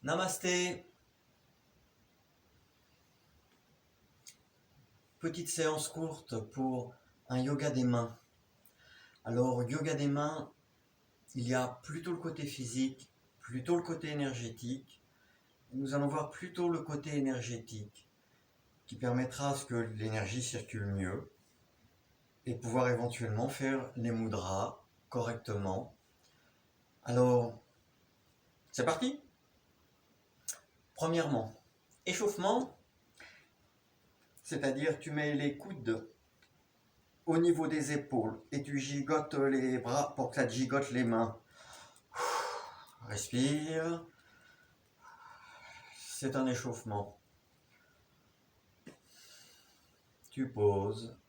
Namasté. Petite séance courte pour un yoga des mains. Alors, yoga des mains, il y a plutôt le côté physique, plutôt le côté énergétique. Nous allons voir plutôt le côté énergétique qui permettra à ce que l'énergie circule mieux et pouvoir éventuellement faire les mudras correctement. Alors, c'est parti. Premièrement, échauffement, c'est-à-dire tu mets les coudes au niveau des épaules et tu gigotes les bras pour que ça te gigote les mains. Respire. C'est un échauffement. Tu poses.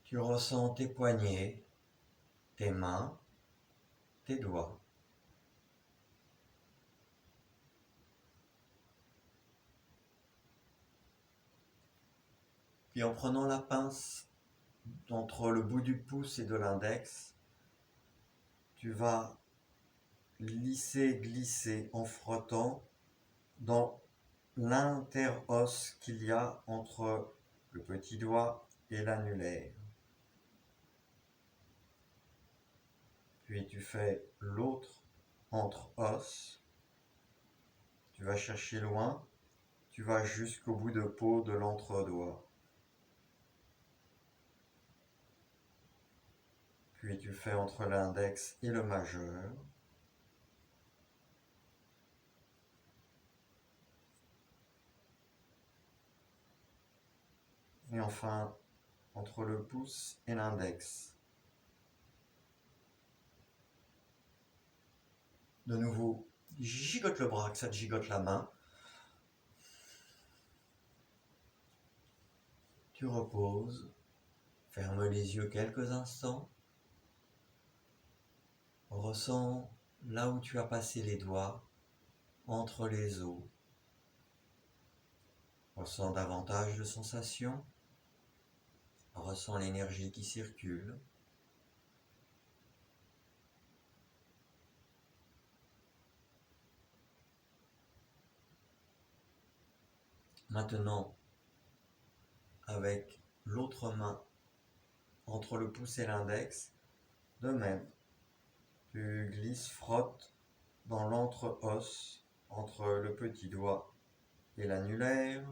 Tu ressens tes poignets, tes mains, tes doigts. Puis en prenant la pince entre le bout du pouce et de l'index, tu vas glisser en frottant dans l'inter-os qu'il y a entre le petit doigt et l'annulaire. Puis tu fais l'autre entre os. Tu vas chercher loin. Tu vas jusqu'au bout de peau de l'entre-doigt. Puis tu fais entre l'index et le majeur. Et enfin, entre le pouce et l'index. De nouveau, gigote le bras, que ça te gigote la main. Tu reposes. Ferme les yeux quelques instants. Ressens là où tu as passé les doigts, entre les os. Ressens davantage de sensations. Ressens l'énergie qui circule. Maintenant, avec l'autre main entre le pouce et l'index, de même, tu glisses, frottes dans l'entre-os entre le petit doigt et l'annulaire,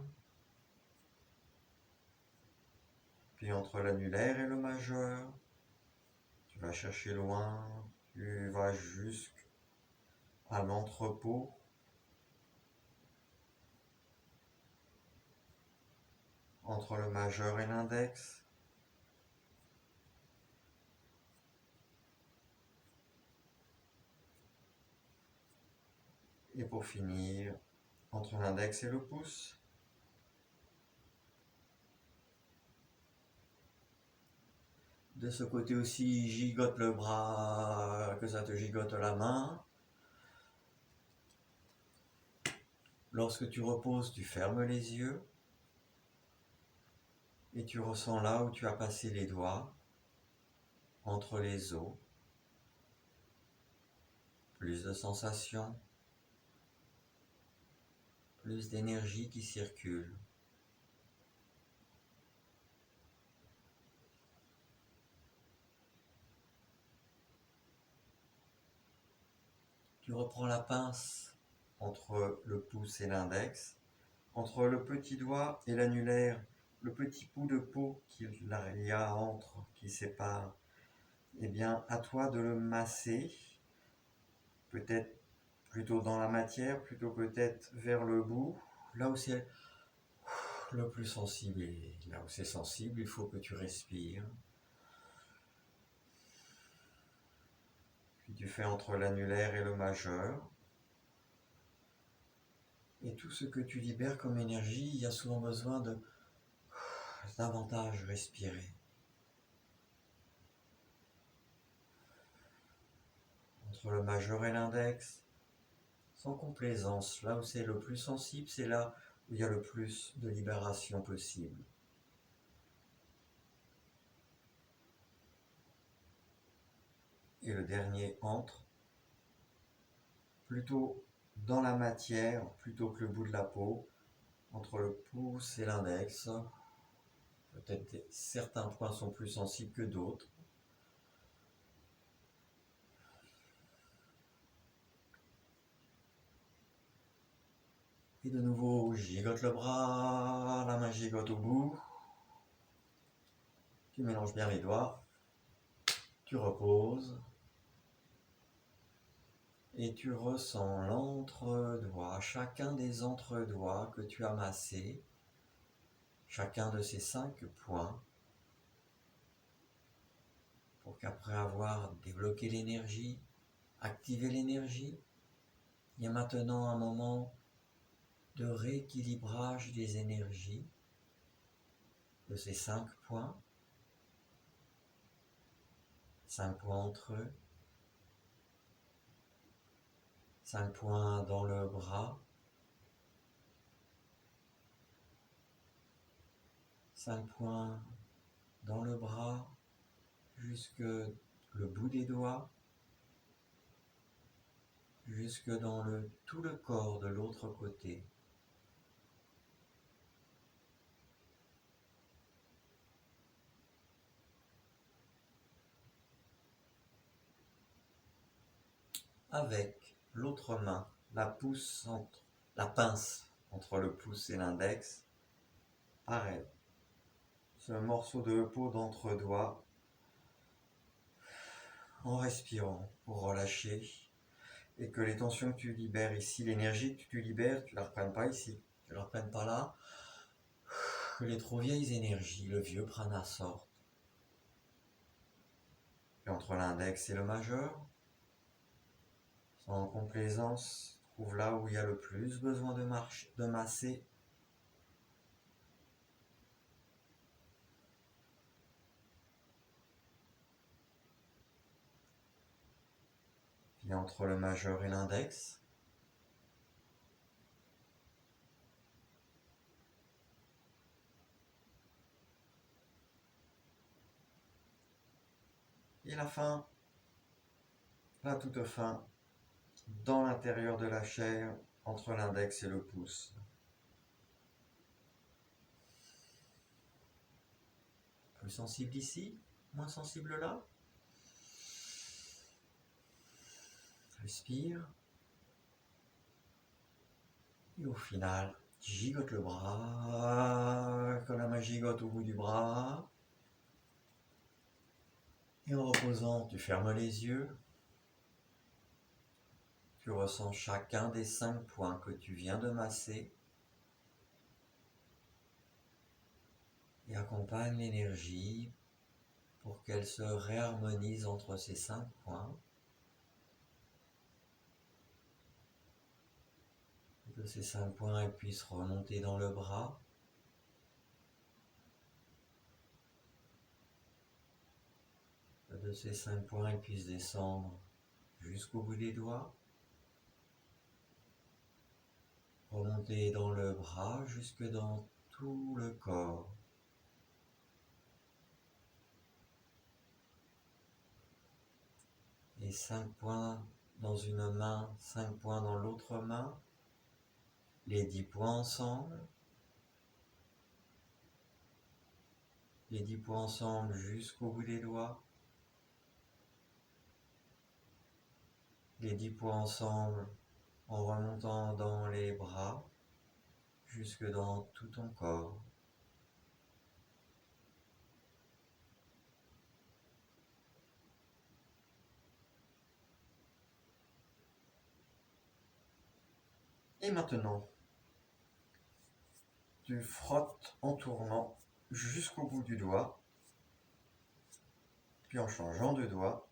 puis entre l'annulaire et le majeur. Tu vas chercher loin, tu vas jusqu'à l'entrepôt. Entre le majeur et l'index. Et pour finir, entre l'index et le pouce. De ce côté aussi, gigote le bras, que ça te gigote la main. Lorsque tu reposes, tu fermes les yeux. Et tu ressens là où tu as passé les doigts, entre les os. Plus de sensations, plus d'énergie qui circule. Tu reprends la pince entre le pouce et l'index, entre le petit doigt et l'annulaire, le petit bout de peau qu'il y a entre, qui sépare. Eh bien, à toi de le masser, peut-être plutôt dans la matière, plutôt peut-être vers le bout, là où c'est le plus sensible. Et là où c'est sensible, il faut que tu respires. Puis tu fais entre l'annulaire et le majeur. Et tout ce que tu libères comme énergie, il y a souvent besoin de davantage respirer. Entre le majeur et l'index, sans complaisance, là où c'est le plus sensible, c'est là où il y a le plus de libération possible. Et le dernier entre plutôt dans la matière plutôt que le bout de la peau, entre le pouce et l'index. Peut-être certains points sont plus sensibles que d'autres. Et de nouveau, gigote le bras, la main gigote au bout. Tu mélanges bien les doigts. Tu reposes. Et tu ressens l'entre-doigt, chacun des entre-doigts que tu as massés, chacun de ces 5 points, pour qu'après avoir débloqué l'énergie, activé l'énergie, il y a maintenant un moment de rééquilibrage des énergies de ces 5 points, 5 points entre eux, 5 points dans le bras, 5 points dans le bras jusque le bout des doigts, jusque dans tout le corps de l'autre côté. Avec l'autre main, la pince entre le pouce et l'index, pareil. Ce morceau de peau d'entre-doigts, en respirant pour relâcher et que les tensions que tu libères ici, l'énergie que tu libères, tu ne la reprennes pas ici, tu ne la reprennes pas là, que les trop vieilles énergies, le vieux prana sortent. Et entre l'index et le majeur, sans complaisance, trouve là où il y a le plus besoin de masser. Puis entre le majeur et l'index, et la fin, la toute fin, dans l'intérieur de la chair, entre l'index et le pouce. Plus sensible ici, moins sensible là. Respire. Et au final, tu gigotes le bras, que la main gigote au bout du bras. Et en reposant, tu fermes les yeux. Tu ressens chacun des 5 points que tu viens de masser. Et accompagne l'énergie pour qu'elle se réharmonise entre ces 5 points. Et que ces 5 points elles puissent remonter dans le bras. Que de ces 5 points elles puissent descendre jusqu'au bout des doigts. Remonter dans le bras jusque dans tout le corps. Et 5 points dans une main, 5 points dans l'autre main. Les 10 points ensemble. Les 10 points ensemble jusqu'au bout des doigts. Les 10 points ensemble en remontant dans les bras jusque dans tout ton corps. Et maintenant, tu frottes en tournant jusqu'au bout du doigt, puis en changeant de doigt,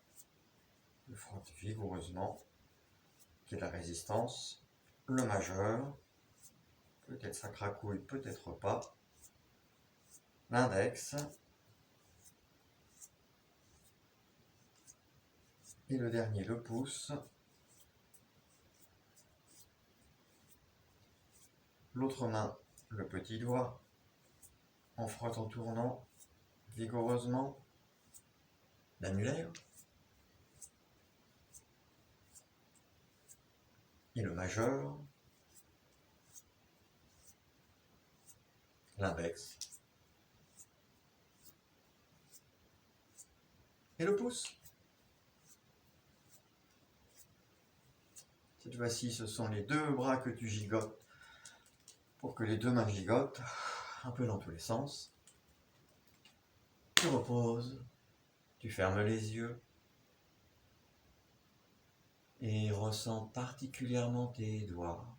tu frottes vigoureusement, qu'il y ait de la résistance, le majeur, peut-être ça cracouille, peut-être pas, l'index, et le dernier, le pouce, l'autre main, le petit doigt, on frotte en tournant vigoureusement l'annulaire, et le majeur, l'index et le pouce. Cette fois-ci, ce sont les deux bras que tu gigotes pour que les deux mains gigotent un peu dans tous les sens. Tu reposes, tu fermes les yeux et ressens particulièrement tes doigts,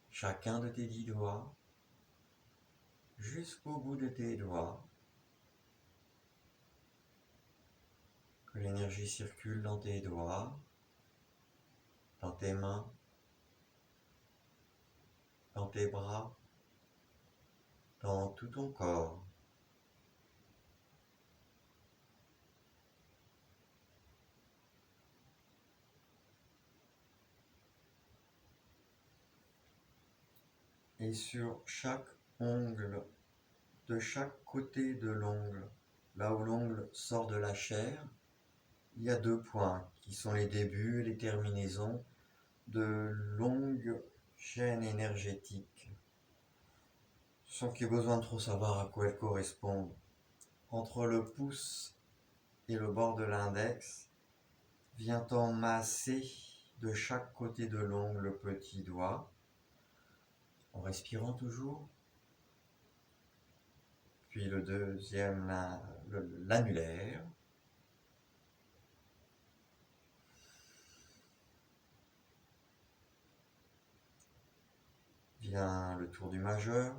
chacun de tes 10 doigts, jusqu'au bout de tes doigts, que l'énergie circule dans tes doigts, dans tes mains, dans tes bras, dans tout ton corps. Et sur chaque ongle, de chaque côté de l'ongle, là où l'ongle sort de la chair, il y a 2 points qui sont les débuts et les terminaisons de longues chaînes énergétiques, sans qu'il y ait besoin de trop savoir à quoi elles correspondent. Entre le pouce et le bord de l'index, vient enmasser de chaque côté de l'ongle le petit doigt, en respirant toujours. Puis le deuxième, l'annulaire. Vient le tour du majeur.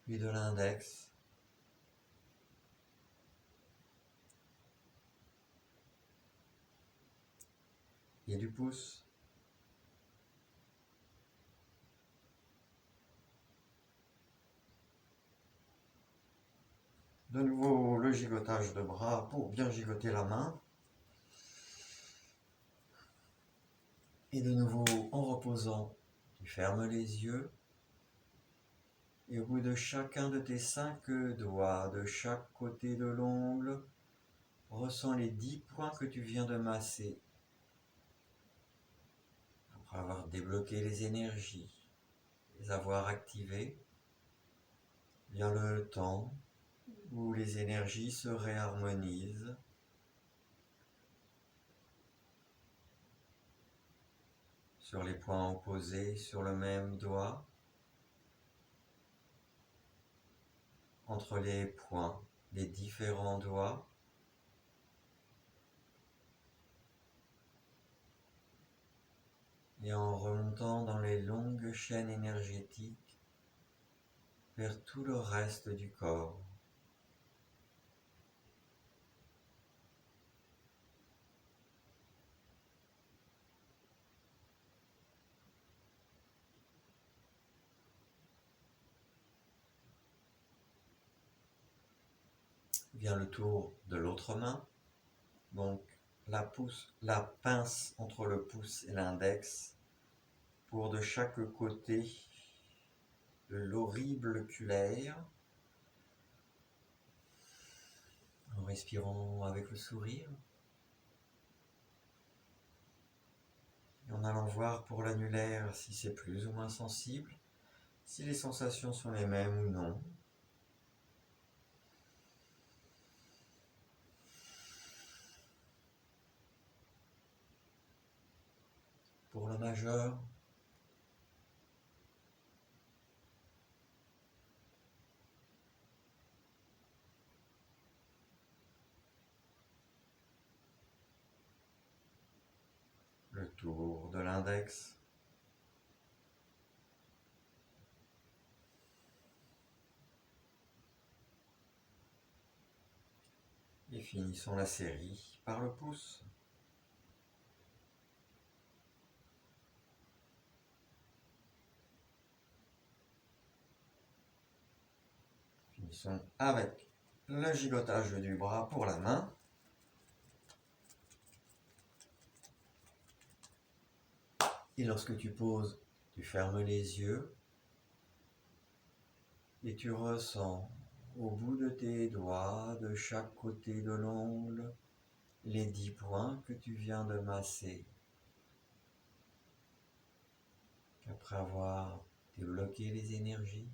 Puis de l'index. Et du pouce. De nouveau le gigotage de bras pour bien gigoter la main. Et de nouveau en reposant, tu fermes les yeux. Et au bout de chacun de tes 5 doigts, de chaque côté de l'ongle, ressens les 10 points que tu viens de masser. Après avoir débloqué les énergies, les avoir activées, vient le temps où les énergies se réharmonisent. Sur les points opposés, sur le même doigt, entre les points des différents doigts, et en remontant dans les longues chaînes énergétiques vers tout le reste du corps. Vient le tour de l'autre main, donc la pince entre le pouce et l'index pour de chaque côté de l'auriculaire, en respirant avec le sourire, et en allant voir pour l'annulaire si c'est plus ou moins sensible, si les sensations sont les mêmes ou non. Pour le majeur, le tour de l'index, et finissons la série par le pouce. Finissons avec le gigotage du bras pour la main. Et lorsque tu poses, tu fermes les yeux et tu ressens au bout de tes doigts, de chaque côté de l'ongle, les 10 points que tu viens de masser. Après avoir débloqué les énergies,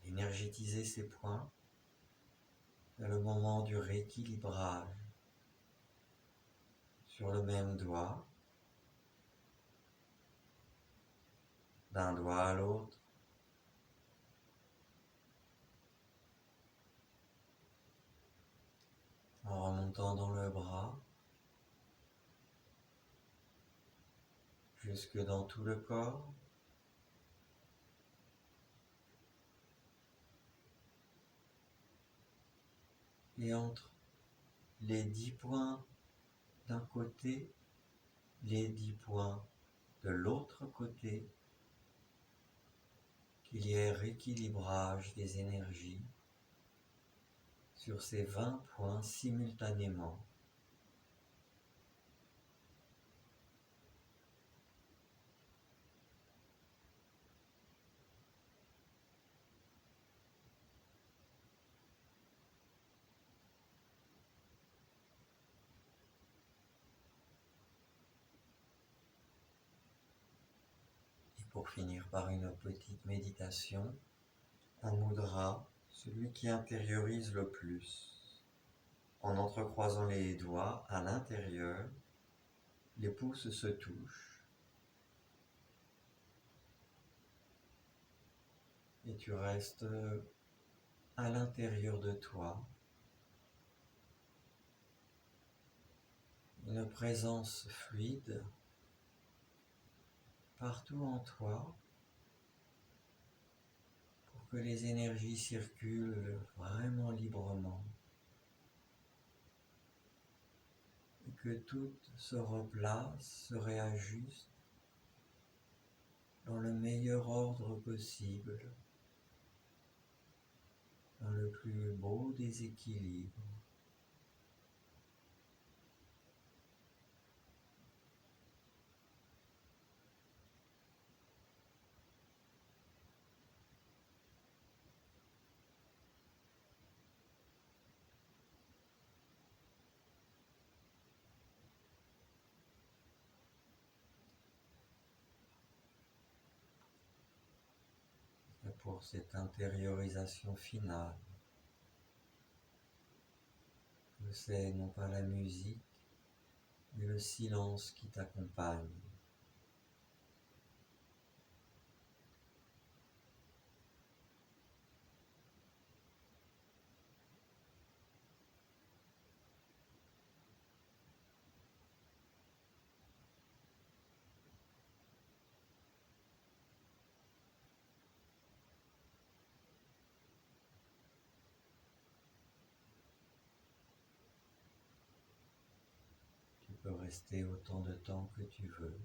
énergétisé ces points, c'est le moment du rééquilibrage. Sur le même doigt, d'un doigt à l'autre, en remontant dans le bras, jusque dans tout le corps. Et entre les 10 points d'un côté, les 10 points de l'autre côté, qu'il y ait rééquilibrage des énergies sur ces 20 points simultanément. Et pour finir par une petite méditation, un mudra, celui qui intériorise le plus. En entrecroisant les doigts à l'intérieur, les pouces se touchent et tu restes à l'intérieur de toi, une présence fluide partout en toi pour que les énergies circulent vraiment librement et que tout se replace, se réajuste dans le meilleur ordre possible, dans le plus beau des équilibres. Et pour cette intériorisation finale, c'est non pas la musique, mais le silence qui t'accompagne. Tu peux rester autant de temps que tu veux.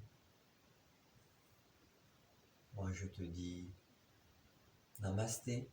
Moi je te dis Namasté.